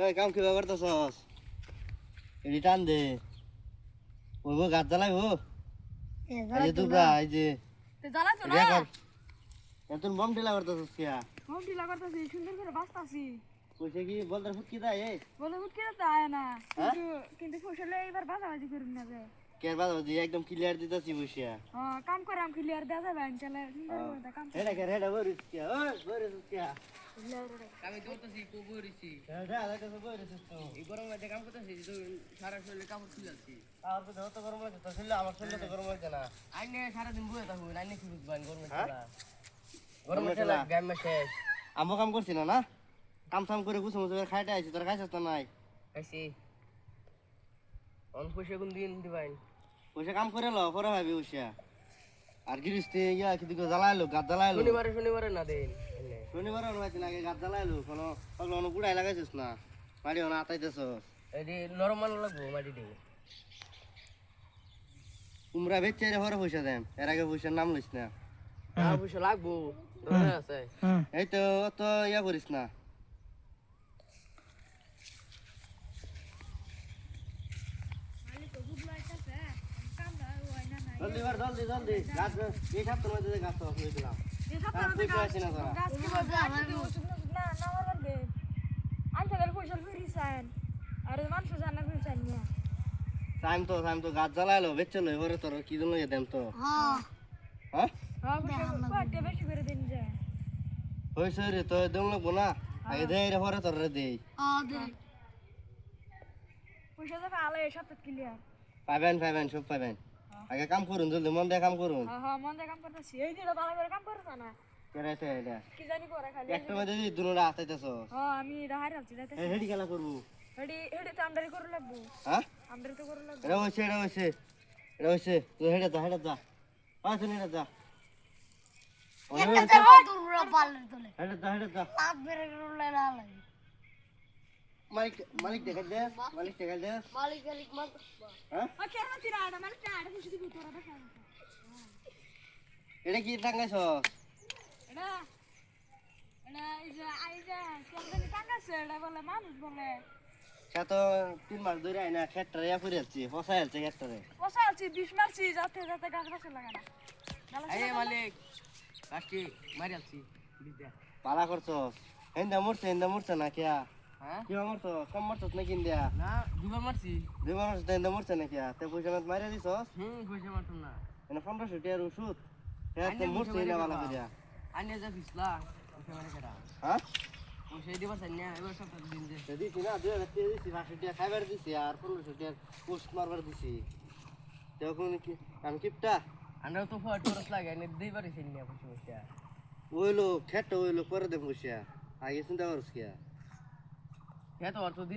এই কাম কি করতেছস? এডি টান দে। ওগো গাছ জ্বালাইবো। এই দুগা এই যে তে জ্বালাছো না রেকর। এতন বম ঢিলা করতেছস কিয়া? বম ঢিলা করতেছি সুন্দর করে বাঁচতাছি কইছে কি বলতে ফুটকি দেয় এই? বলে উঠকে তো আয় না কিন্তু ফসলে এবার বাজাবাজি করুন না যে কের বাদ দি একদম ক্লিয়ার দিতাছি বসিয়া। কাম করাম ক্লিয়ার দেওয়া যাবে তাহলে সুন্দর করে কাম এটা কে রেডা বরিস কিয়া? ওই বরিস কিয়া? আমি দৌড়তেছি তো বইরেছি এটা এটা তো বরিস তো। এই গরমে যে কাম করতেছি তো সারা শরীরে কাপড় খুলেছি আর তো যত গরম লাগে তো ছিল আমার শরীরে তো গরম লাগে না। আইনে সারাদিন বয়ে থাকবো আইনে কি বুঝবেন গরমে হ্যাঁ? খেলা গরমে খেলা গ্যামে শেষ আমো কাম করছি না না? কাম সাম করে গুছু মুছু করে খাইতে আইছি তোর খাইছস না নাই? খাইছি অন পয়সা কোন দিন দিবাই পয়সা কাম করে লো করে ভাবি বসিয়া। আর গিরিস্তে ইয়া কি দিকে জ্বালাইলো গাছ জ্বালাইলো। শনিবারে না দেন শনিবার অনুমাইছি আগে গাছ জ্বালাইলো কোনো কোনো গুড়াই লাগাইছিস না মারি না আতাইতেছস। এই নরমাল লাগবো মাটি দিয়ে কুমড়া বেচে রে হরে পয়সা দেন এর আগে পয়সার নাম লইস না। আর পয়সা লাগবো দরকার আছে এই তো অত ইয়া করিস না। জলদি কর জলদি জলদি গাছ এই সপ্তাহের মধ্যে গাছ তো হয়ে দিলাম। পয়সা আছে না তোরা? টাইম তো গাছ জ্বালাইলো বেচলো এবারে তোর কি জন্য দেন তো? হ্যাঁ হয়েছে রে তো দেন লাগবো না আগে দেয় রে পরে তোর রে দেই পাবেন পাবেন সব পাবেন। আগে কাম করুন জলদি মন দিয়ে কাম করুন। কেরাইছে এটা একটা মধ্যে দি দুনোটা আতাইতেছ হেডি খেলা করবো। হ্যাঁ এটা হয়েছে এটা হয়েছে তুই হেডে যা পাঁচ হেডে যা হেডে যা মালিক দেখা দে মালিক দেখা দে হ্যাঁ এটা কি টাঙ্গাইছ? মানুষ বলে সে তো 3 মাস ধরে আইনা খেটটা ইয়া করে যাচ্ছি ফসাই যাচ্ছে খেটটারে বসা আছি 20 মারছি যাতে যাতে গাছ গাছে লাগে না এই মালিক কাটি মারি আছি বিদ্যা পালা করছো হেন্দা মরছে না কিয়া? হ্যাঁ কি মরছো কম মরছস না কিন দিয়া? না দুবার মারছি দুই মানুষ হেন্দা মরছে না কিয়া? তে পয়সা মত মারিয়া দিছস পয়সা মারতাম না এনে 1500 টাকার ওষুধ হ্যাঁ তো মরছে না বালা করিয়া। আইনে যা ফিসলা পয়সা মারে কেডা হ্যাঁ পয়সা দিবা চাই না এবার সপ্তাহ দিন যে দিছি না 2000 টাকা দিছি 500 টাকা খাইবার দিছি আর 1500 টাকা পোস্ট মারবার দিছি। তখন কি আমি কিপটা আমরা তো ফট খরচ লাগে এনে দেই পারি চাই না পয়সা ওইলো খেটটা ওইলো করে দে পয়সা আগে চিন্তা করছ কিয়া? হ্যাঁ তো অর্থ